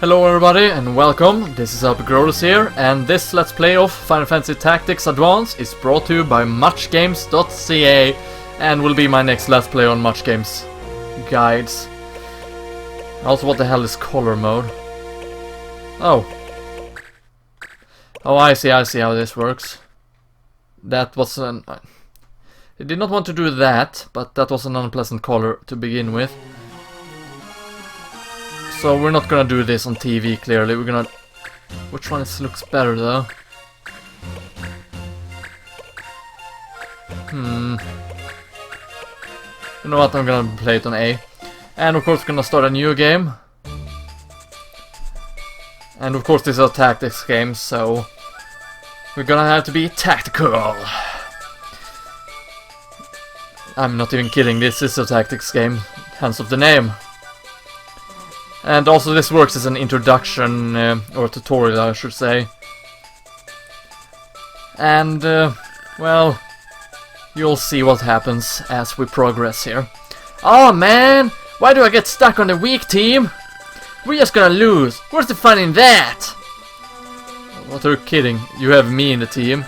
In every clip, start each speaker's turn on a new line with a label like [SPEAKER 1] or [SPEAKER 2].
[SPEAKER 1] Hello everybody and welcome, this is LPGrodus here, and this Let's Play of Final Fantasy Tactics Advance is brought to you by muchgames.ca and will be my next Let's Play on Much Games guides. Also, what the hell is color mode? Oh, I see how this works. That was an... I did not want to do that, but that was an unpleasant color to begin with. So we're not gonna do this on TV, clearly. We're gonna... Which one looks better, though? You know what, I'm gonna play it on A. And of course we're gonna start a new game. And of course this is a tactics game, so... We're gonna have to be tactical. I'm not even kidding, this is a tactics game, hence of the name. And also this works as an introduction, or tutorial I should say. And, well, you'll see what happens as we progress here. Oh man, why do I get stuck on the weak team? We're just gonna lose, where's the fun in that? What are you kidding, you have me in the team.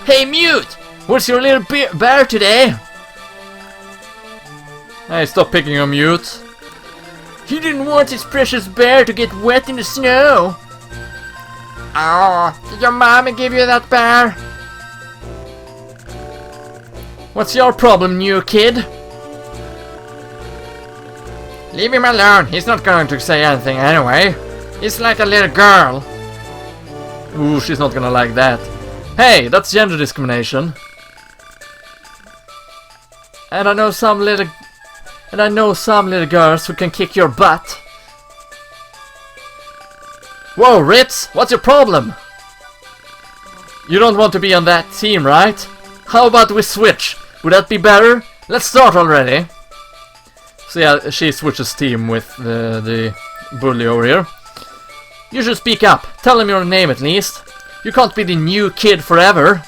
[SPEAKER 1] Hey Mewt, where's your little bear today? Hey, stop picking on Mewt. He didn't want his precious bear to get wet in the snow. Oh, did your mommy give you that bear? What's your problem, new kid? Leave him alone, he's not going to say anything anyway. He's like a little girl. Ooh, she's not gonna like that. Hey, that's gender discrimination. And I know some little girls who can kick your butt. Whoa, Ritz, what's your problem? You don't want to be on that team, right? How about we switch? Would that be better? Let's start already. So yeah, she switches team with the bully over here. You should speak up. Tell him your name at least. You can't be the new kid forever.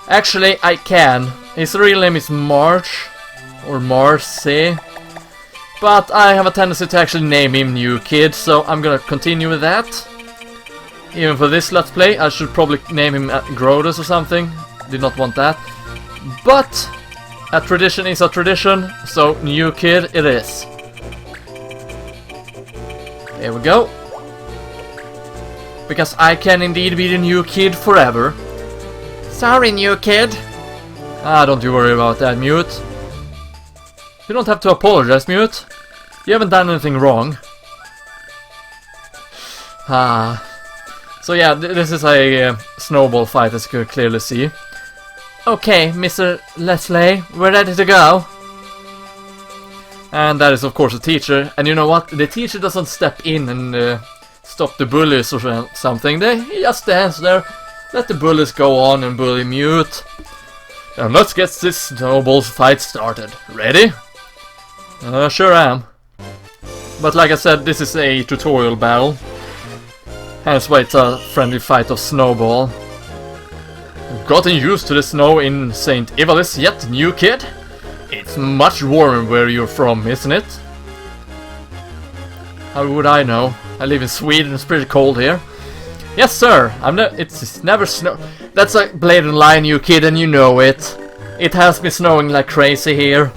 [SPEAKER 1] Actually, I can. His real name is March. Or Marcy. But I have a tendency to actually name him New Kid, so I'm gonna continue with that. Even for this Let's Play, I should probably name him Grodus or something. Did not want that. But a tradition is a tradition, so New Kid it is. There we go. Because I can indeed be the new kid forever. Sorry, new kid. Ah, don't you worry about that, Mewt. You don't have to apologize, Mewt. You haven't done anything wrong. Ah. So yeah, this is a snowball fight, as you can clearly see. Okay, Mr. Leslie, we're ready to go. And that is of course a teacher. And you know what? The teacher doesn't step in and stop the bullies or something. He just stands there. Let the bullies go on and bully Mewt. And let's get this snowball fight started. Ready? Sure am. But like I said, this is a tutorial battle. Hence why it's a friendly fight of Snowball. Gotten used to the snow in St. Ivalice yet, new kid? It's much warmer where you're from, isn't it? How would I know? I live in Sweden, it's pretty cold here. Yes sir, it's never snow. That's a blatant lie, new kid, and you know it. It has been snowing like crazy here.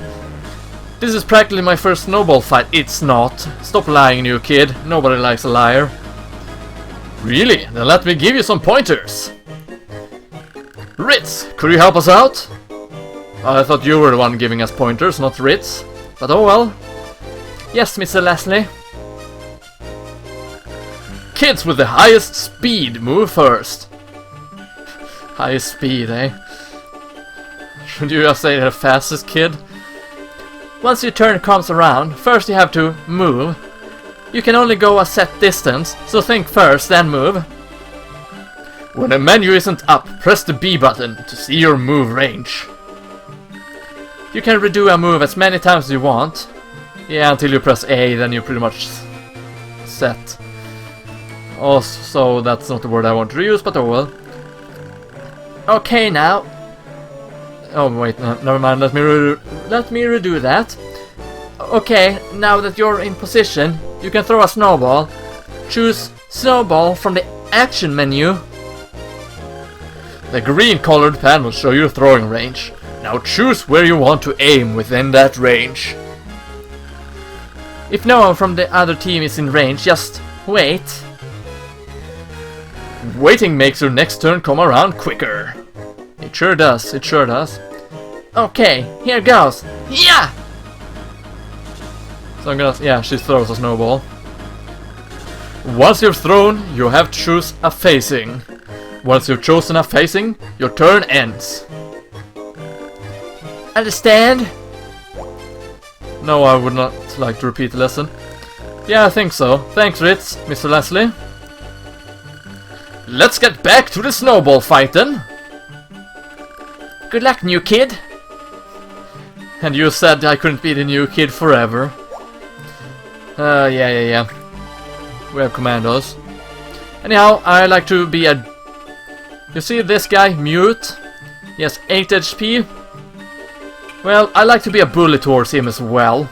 [SPEAKER 1] This is practically my first snowball fight. It's not. Stop lying, new kid. Nobody likes a liar. Really? Then let me give you some pointers. Ritz, could you help us out? I thought you were the one giving us pointers, not Ritz. But oh well. Yes, Mr. Leslie. Kids with the highest speed move first. Highest speed, eh? Should you just say the fastest kid? Once your turn comes around, first you have to move. You can only go a set distance, so think first, then move. When the menu isn't up, press the B button to see your move range. You can redo a move as many times as you want. Yeah, until you press A, then you're pretty much set. Oh, so that's not the word I want to use, but oh well. Okay now. Oh wait, no, never mind, let me redo that. Okay, now that you're in position, you can throw a snowball. Choose Snowball from the action menu. The green colored pen will show your throwing range. Now choose where you want to aim within that range. If no one from the other team is in range, just wait. Waiting makes your next turn come around quicker. It sure does, it sure does. Okay, here goes. Yeah! So I'm gonna, yeah, she throws a snowball. Once you've thrown, you have to choose a facing. Once you've chosen a facing, your turn ends. Understand? No, I would not like to repeat the lesson. Yeah, I think so. Thanks, Ritz, Mr. Leslie. Let's get back to the snowball fight then. Good luck, new kid. And you said I couldn't be the new kid forever. Yeah. We have commandos. Anyhow, I like to be a... You see this guy, Mewt? He has 8 HP. Well, I like to be a bully towards him as well.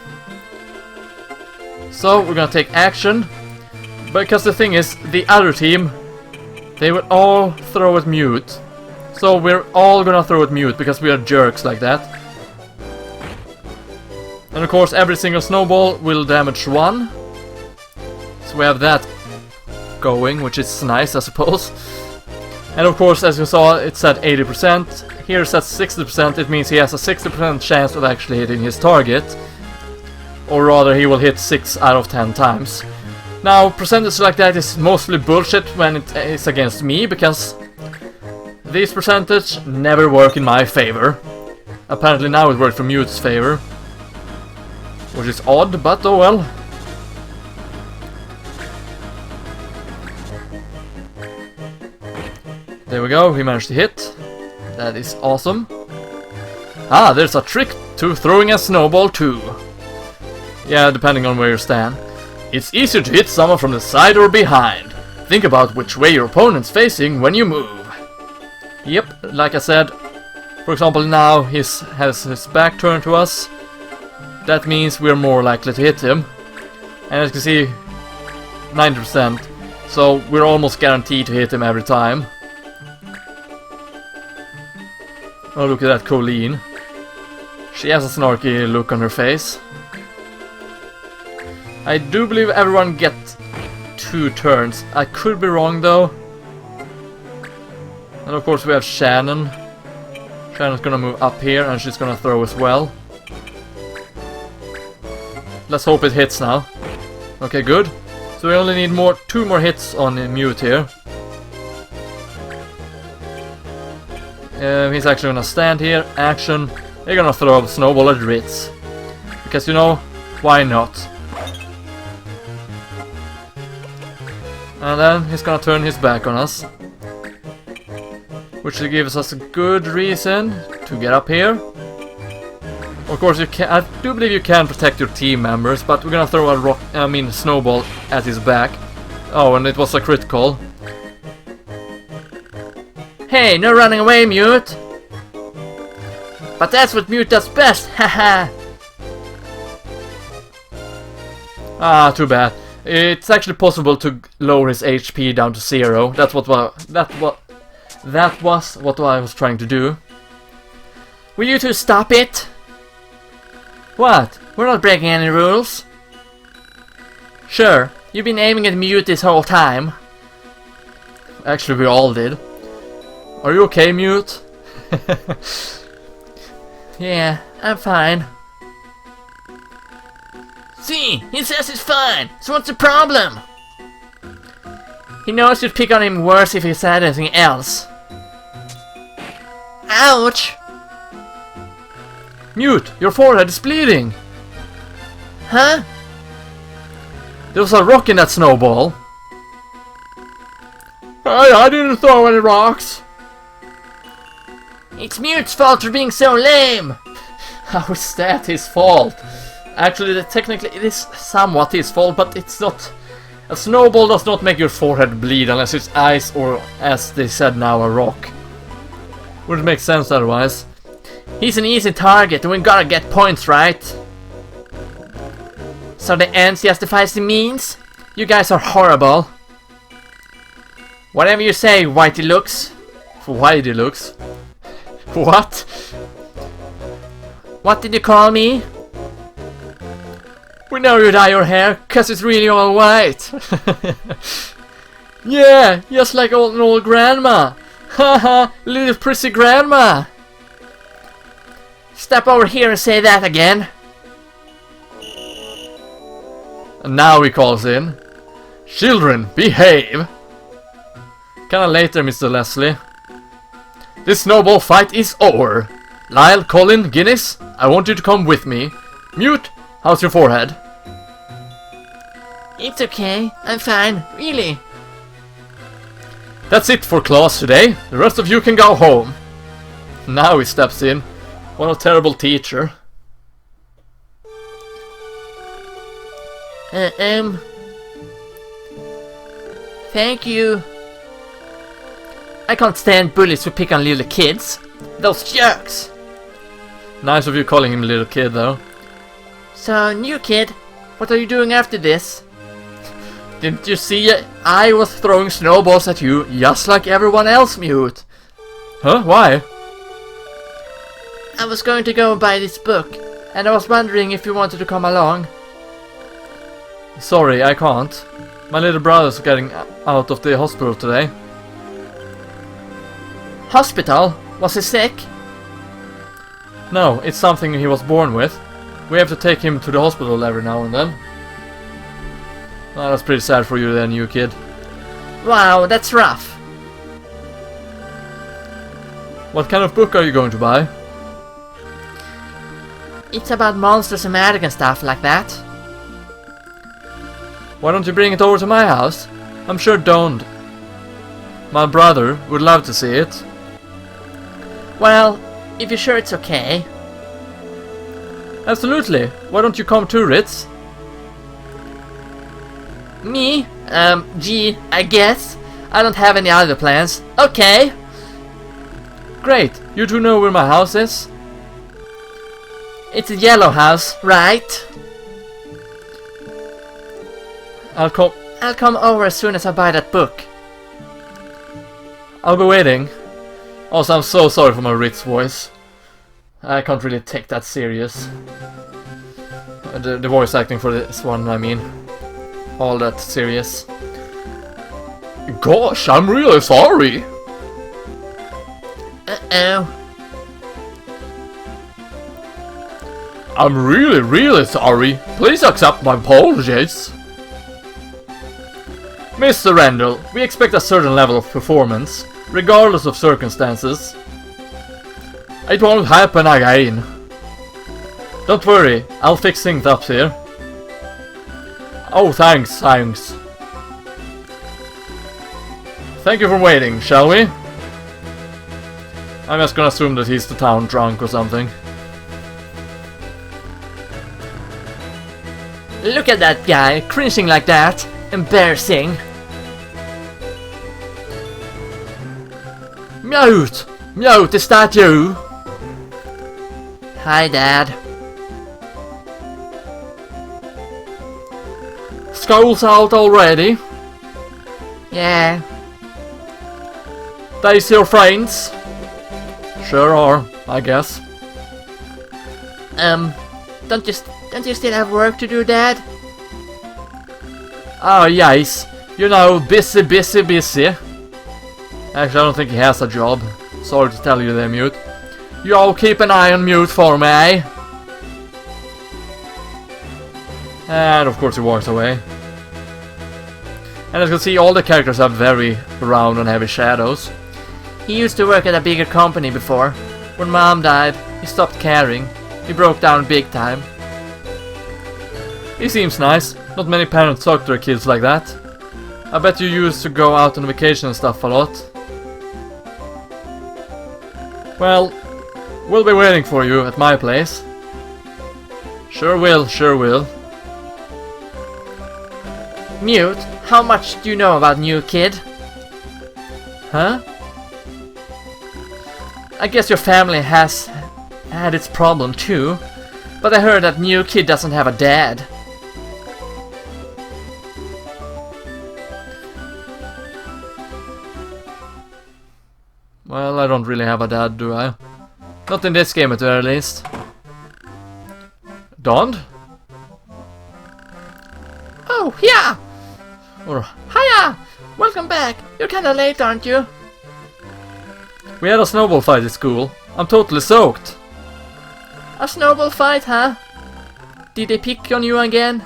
[SPEAKER 1] So, we're gonna take action. Because the thing is, the other team, they will all throw at Mewt. So, we're all gonna throw at Mewt because we are jerks like that. And of course, every single snowball will damage 1. So we have that going, which is nice, I suppose. And of course, as you saw, it's at 80%. Here it's at 60%, it means he has a 60% chance of actually hitting his target. Or rather, he will hit 6 out of 10 times. Now, percentage like that is mostly bullshit when it is against me, because these percentages never work in my favor. Apparently now it worked for Mewt's favor. Which is odd, but oh well. There we go, he managed to hit. That is awesome. Ah, there's a trick to throwing a snowball too. Yeah, depending on where you stand. It's easier to hit someone from the side or behind. Think about which way your opponent's facing when you move. Yep, like I said, for example now he has his back turned to us. That means we're more likely to hit him. And as you can see, 90%. So we're almost guaranteed to hit him every time. Oh, look at that Colleen. She has a snarky look on her face. I do believe everyone gets 2 turns. I could be wrong though. And of course we have Shannon. Shannon's gonna move up here and she's gonna throw as well. Let's hope it hits now. Okay, good. So we only need 2 more hits on Mewt here. He's actually gonna stand here, action. They're gonna throw a snowball at Ritz. Because you know, why not? And then he's gonna turn his back on us. Which gives us a good reason to get up here. Of course, I do believe you can protect your team members, but we're gonna throw a snowball at his back. Oh, and it was a critical. Hey, no running away, Mewt! But that's what Mewt does best, haha! Ah, too bad. It's actually possible to lower his HP down to 0. That was what I was trying to do. Will you two stop it? What? We're not breaking any rules. Sure, you've been aiming at Mewt this whole time. Actually, we all did. Are you okay, Mewt? Yeah, I'm fine. See, he says he's fine, so what's the problem? He knows you'd pick on him worse if he said anything else. Ouch! Mewt, your forehead is bleeding! Huh? There was a rock in that snowball. I didn't throw any rocks. It's Mewt's fault for being so lame! How is that his fault? Actually, technically it is somewhat his fault, but it's not... A snowball does not make your forehead bleed unless it's ice or, as they said now, a rock. Wouldn't make sense otherwise. He's an easy target and we gotta get points, right? So the ends justifies the means? You guys are horrible. Whatever you say, Whitey looks. Whitey looks? What? What did you call me? We know you dye your hair, cause it's really all white. Yeah, just like an old grandma. Haha, little prissy grandma. Step over here and say that again. And now he calls in. Children, behave. Kinda later, Mr. Leslie. This snowball fight is over. Lyle, Colin, Guinness, I want you to come with me. Mewt, how's your forehead? It's okay, I'm fine, really. That's it for class today. The rest of you can go home. Now he steps in. What a terrible teacher. Thank you. I can't stand bullies who pick on little kids. Those jerks. Nice of you calling him little kid, though. So, new kid, what are you doing after this? Didn't you see I was throwing snowballs at you just like everyone else, Mewt? Huh? Why? I was going to go and buy this book, and I was wondering if you wanted to come along. Sorry, I can't. My little brother's getting out of the hospital today. Hospital? Was he sick? No, it's something he was born with. We have to take him to the hospital every now and then. Oh, that's pretty sad for you then, you kid. Wow, that's rough. What kind of book are you going to buy? It's about monsters and magic and stuff like that. Why don't you bring it over to my house? I'm sure don't. My brother would love to see it. Well, if you're sure it's okay. Absolutely. Why don't you come too, Ritz? Me? Gee, I guess. I don't have any other plans. Okay. Great. You two know where my house is? It's a yellow house, right? I'll come over as soon as I buy that book. I'll be waiting. Also, I'm so sorry for my Ritz voice. I can't really take that serious. The voice acting for this one, I mean. All that serious. Gosh, I'm really sorry. Uh-oh. I'm really sorry. Please accept my apologies. Mr. Randall, we expect a certain level of performance, regardless of circumstances. It won't happen again. Don't worry, I'll fix things up here. Oh, thanks. Thank you for waiting, shall we? I'm just gonna assume that he's the town drunk or something. Look at that guy, cringing like that. Embarrassing. Mewt, is that you? Hi, Dad. School's out already? Yeah. These your friends? Sure are, I guess. Don't you still have work to do, Dad? Oh, yes. You know, busy. Actually, I don't think he has a job. Sorry to tell you there, Mewt. You all keep an eye on Mewt for me, eh? And of course he walks away. And as you can see, all the characters have very round and heavy shadows. He used to work at a bigger company before. When Mom died, he stopped caring. He broke down big time. He seems nice. Not many parents talk to their kids like that. I bet you used to go out on vacation and stuff a lot. Well, we'll be waiting for you at my place. Sure will. Mewt, how much do you know about New Kid? Huh? I guess your family has had its problem too, but I heard that New Kid doesn't have a dad. Well, I don't really have a dad, do I? Not in this game at the very least. Dond?
[SPEAKER 2] Oh, yeah!
[SPEAKER 1] Or
[SPEAKER 2] Hiya! Welcome back. You're kinda late, aren't you?
[SPEAKER 1] we had a snowball fight at school. I'm totally soaked.
[SPEAKER 2] A snowball fight, huh? Did they pick on you again?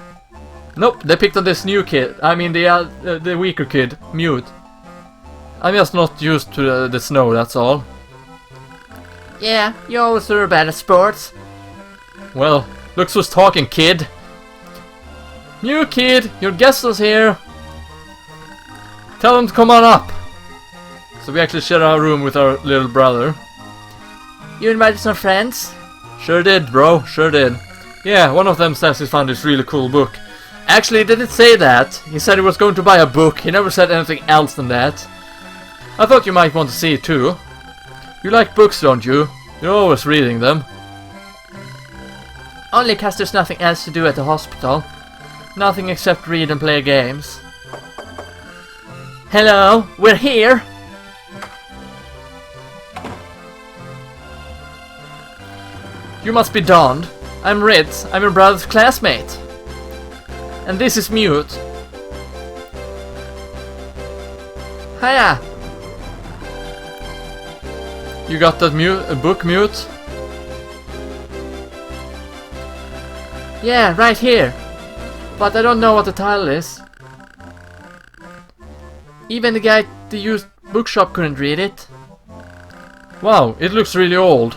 [SPEAKER 1] Nope, they picked on this new kid. I mean the weaker kid, Mewt. I'm just not used to the snow, that's all.
[SPEAKER 2] Yeah, you always were bad at sports.
[SPEAKER 1] Well, looks who's talking, kid. New kid, your guest is here. Tell him to come on up. So we actually share our room with our little brother.
[SPEAKER 2] You invited some friends?
[SPEAKER 1] Sure did, bro, sure did. Yeah, one of them says he found this really cool book. Actually, he didn't say that. He said he was going to buy a book. He never said anything else than that. I thought you might want to see it too. You like books, don't you? You're always reading them.
[SPEAKER 2] Only 'cause there's nothing else to do at the hospital. Nothing except read and play games. Hello, we're here!
[SPEAKER 1] You must be Dond. I'm Ritz. I'm your brother's classmate. And this is Mewt.
[SPEAKER 2] Hiya!
[SPEAKER 1] You got that book, Mewt?
[SPEAKER 2] Yeah, right here. But I don't know what the title is. Even the guy at the used bookshop couldn't read it.
[SPEAKER 1] Wow, it looks really old.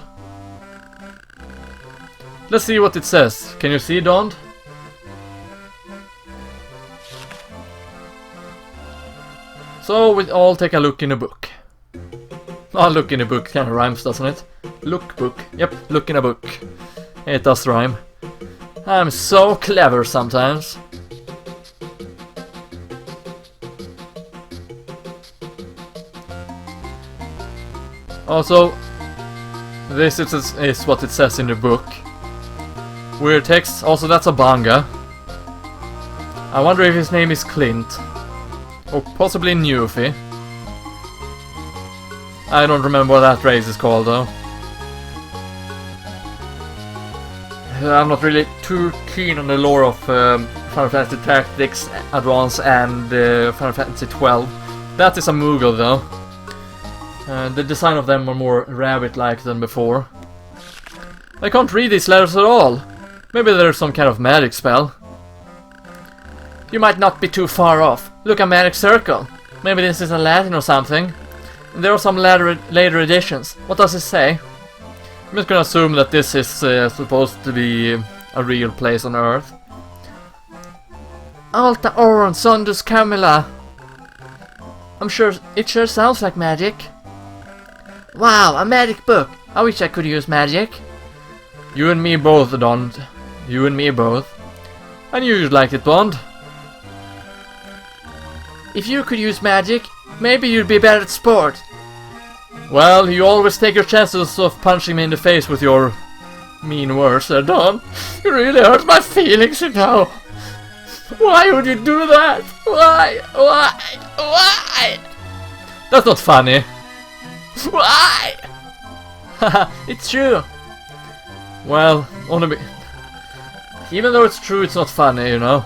[SPEAKER 1] Let's see what it says. Can you see, Dond? So we all take a look in the book. Oh, look in the book kind of rhymes, doesn't it? Look book. Yep, look in a book. It does rhyme. I'm so clever sometimes. Also, this is what it says in the book. Weird text. Also, that's a manga. I wonder if his name is Clint. Or possibly Newfie. I don't remember what that race is called though. I'm not really too keen on the lore of Final Fantasy Tactics Advance and Final Fantasy 12. That is a Moogle though. The design of them are more rabbit-like than before. I can't read these letters at all. Maybe there's some kind of magic spell.
[SPEAKER 2] You might not be too far off. Look, a magic circle. Maybe this is in Latin or something.
[SPEAKER 1] There are some later editions. What does it say? I'm just gonna assume that this is supposed to be a real place on Earth.
[SPEAKER 2] Alta Oron Sondus Camilla. I'm sure it sure sounds like magic. Wow, a magic book. I wish I could use magic.
[SPEAKER 1] You and me both, Dond. You and me both. I knew you'd like it, Bond.
[SPEAKER 2] If you could use magic, maybe you'd be better at sport.
[SPEAKER 1] Well, you always take your chances of punching me in the face with your mean words there, Don. You really hurt my feelings, you know. Why would you do that? Why? Why? That's not funny.
[SPEAKER 2] Why? Haha, it's true.
[SPEAKER 1] Well, even though it's true, it's not funny, you know.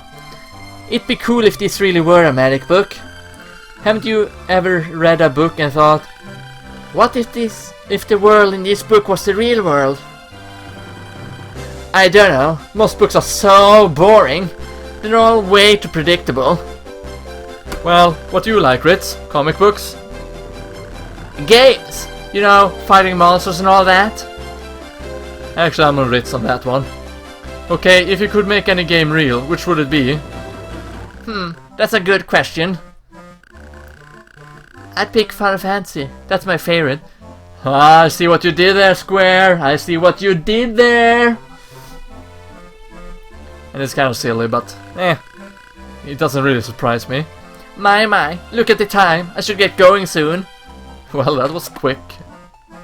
[SPEAKER 2] It'd be cool if this really were a magic book. Haven't you ever read a book and thought, what if the world in this book was the real world? I don't know. Most books are so boring. They're all way too predictable.
[SPEAKER 1] Well, what do you like, Ritz? Comic books?
[SPEAKER 2] Games! You know, fighting monsters and all that.
[SPEAKER 1] Actually, I'm on Ritz on that one. Okay, if you could make any game real, which would it be?
[SPEAKER 2] That's a good question. I'd pick Final Fantasy. That's my favorite.
[SPEAKER 1] Ah, I see what you did there, Square. I see what you did there. And it's kind of silly, but it doesn't really surprise me.
[SPEAKER 2] My, look at the time. I should get going soon.
[SPEAKER 1] Well, that was quick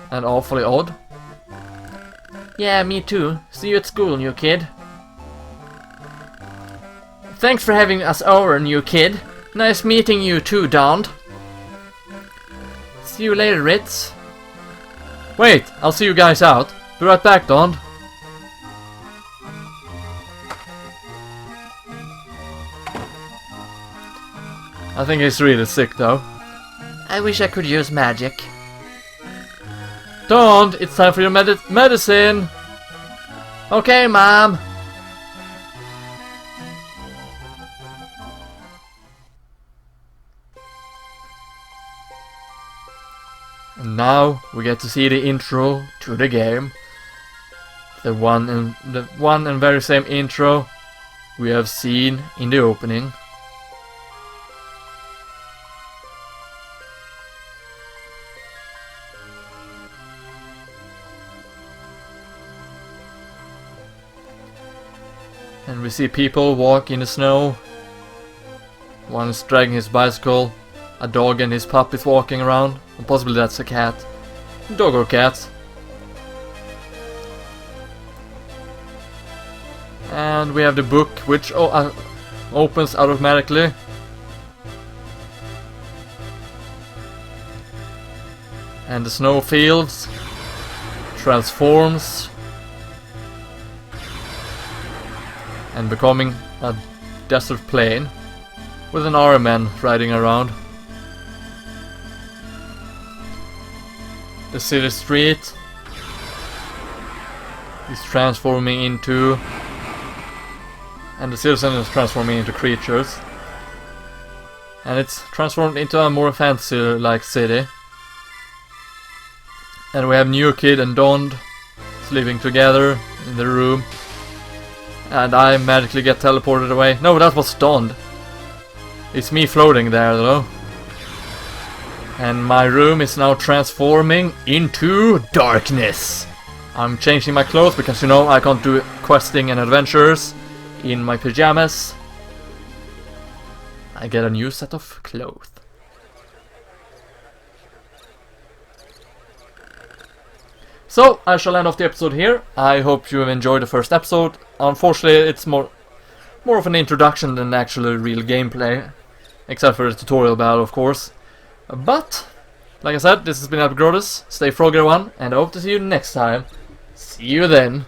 [SPEAKER 1] and awfully odd.
[SPEAKER 2] Yeah, me too. See you at school, new kid. Thanks for having us over, new kid. Nice meeting you too, Dond. See you later, Ritz.
[SPEAKER 1] Wait, I'll see you guys out. Be right back, Don. I think he's really sick though.
[SPEAKER 2] I wish I could use magic.
[SPEAKER 1] Don, it's time for your medicine.
[SPEAKER 2] Okay, Mom.
[SPEAKER 1] And now we get to see the intro to the game. The one and very same intro we have seen in the opening. And we see people walk in the snow. One is dragging his bicycle. A dog and his pup is walking around. And possibly that's a cat. Dog or cat. And we have the book which opens automatically. And the snowfields transforms and becoming a desert plain with an Iron Man riding around. The city street is transforming into, and the citizen is transforming into creatures, and it's transformed into a more fantasy-like city. And we have New Kid and Don living together in the room, and I magically get teleported away. No, that was Don. It's me floating there though. And my room is now transforming into darkness. I'm changing my clothes because, you know, I can't do questing and adventures in my pajamas. I get a new set of clothes. So, I shall end off the episode here. I hope you have enjoyed the first episode. Unfortunately, it's more of an introduction than actually real gameplay. Except for the tutorial battle, of course. But, like I said, this has been Ep1. Stay froggy, everyone, and I hope to see you next time. See you then.